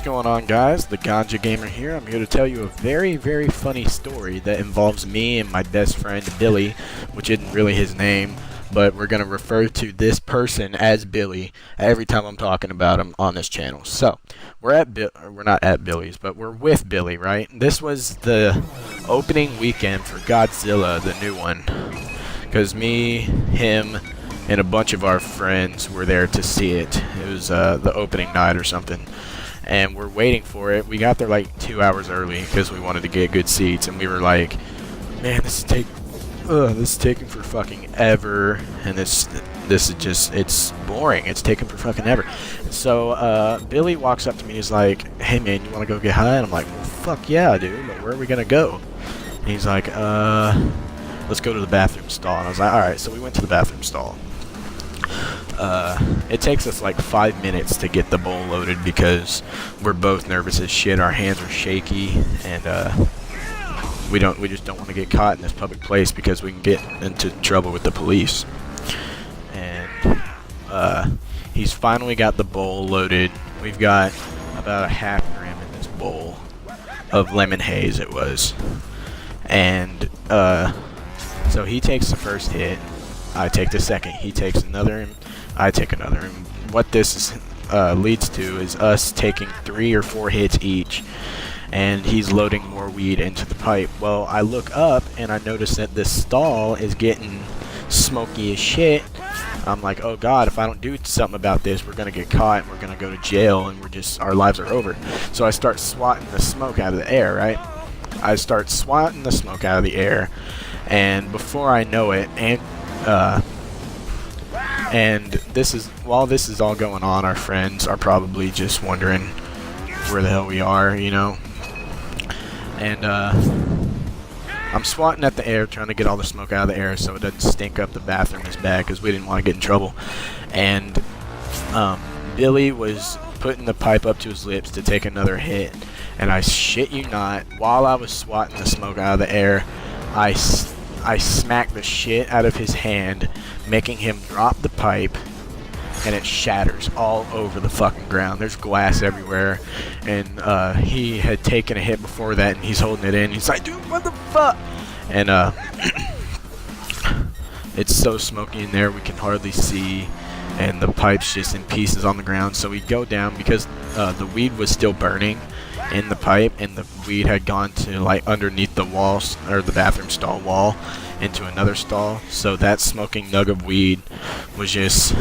going on, guys? The Ganja Gamer here. I'm here to tell you a very, very funny story that involves me and my best friend Billy, which isn't really his name, but we're going to refer to this person as Billy every time I'm talking about him on this channel. So, we're not at Billy's, but we're with Billy, right? This was the opening weekend for Godzilla, the new one, because me, him, and a bunch of our friends were there to see it. It was the opening night or something, and we're waiting for it. We got there like 2 hours early because we wanted to get good seats, and we were like, man, this is taking for fucking ever, and this is just, it's boring. It's taking for fucking ever. So Billy walks up to me, he's like, hey man, you want to go get high? And I'm like, well, fuck yeah, dude, but where are we gonna go? And he's like, let's go to the bathroom stall. And I was like, alright. So we went to the bathroom stall. It takes us like 5 minutes to get the bowl loaded because we're both nervous as shit. Our hands are shaky, and we just don't want to get caught in this public place because we can get into trouble with the police. And he's finally got the bowl loaded. We've got about a half gram in this bowl of lemon haze, it was. And so he takes the first hit, I take the second, he takes another, and I take another. And what this leads to is us taking 3 or 4 hits each, and he's loading more weed into the pipe. Well, I look up and I notice that this stall is getting smoky as shit. I'm like, oh god, if I don't do something about this, we're gonna get caught and we're gonna go to jail and our lives are over. So I start swatting the smoke out of the air, right? I start swatting the smoke out of the air, and before I know it, and while this is all going on, our friends are probably just wondering where the hell we are, you know. And I'm swatting at the air, trying to get all the smoke out of the air so it doesn't stink up the bathroom as bad, because we didn't want to get in trouble. And Billy was putting the pipe up to his lips to take another hit, and I shit you not, while I was swatting the smoke out of the air, I smacked the shit out of his hand, making him drop the pipe, and it shatters all over the fucking ground. There's glass everywhere, and he had taken a hit before that, and he's holding it in. He's like, dude, what the fuck? And it's so smoky in there, we can hardly see, and the pipe's just in pieces on the ground. So we go down because the weed was still burning in the pipe, and the weed had gone to like underneath the walls, or the bathroom stall wall, into another stall. So that smoking nug of weed was just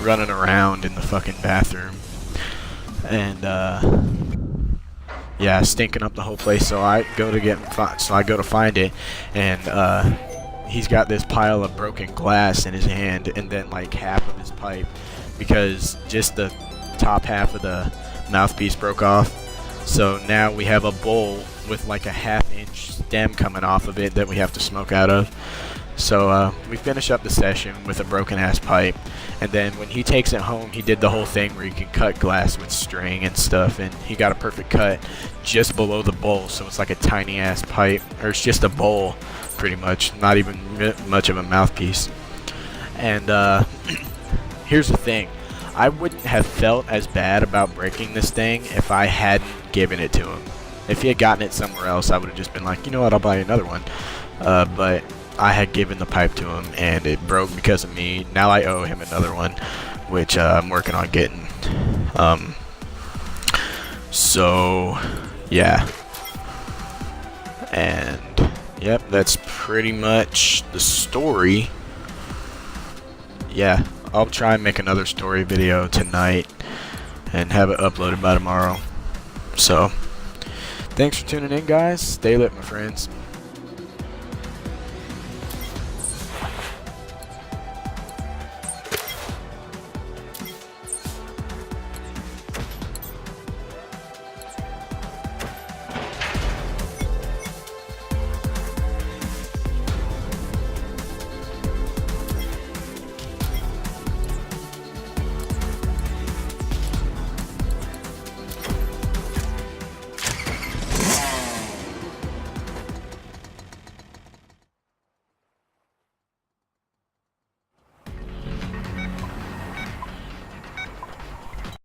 running around in the fucking bathroom, and yeah, stinking up the whole place. So I go to find it, and he's got this pile of broken glass in his hand, and then like half of his pipe, because just the top half of the mouthpiece broke off. So now we have a bowl with like a half-inch stem coming off of it that we have to smoke out of. So we finish up the session with a broken-ass pipe, and then when he takes it home, he did the whole thing where you can cut glass with string and stuff, and he got a perfect cut just below the bowl, so it's like a tiny-ass pipe, or it's just a bowl, pretty much, not even much of a mouthpiece. And here's the thing. I wouldn't have felt as bad about breaking this thing if I hadn't given it to him. If he had gotten it somewhere else, I would have just been like, you know what, I'll buy you another one. But I had given the pipe to him, and it broke because of me. Now I owe him another one, which I'm working on getting. So, yeah. And, yep, that's pretty much the story. Yeah. I'll try and make another story video tonight and have it uploaded by tomorrow. So, thanks for tuning in, guys. Stay lit, my friends.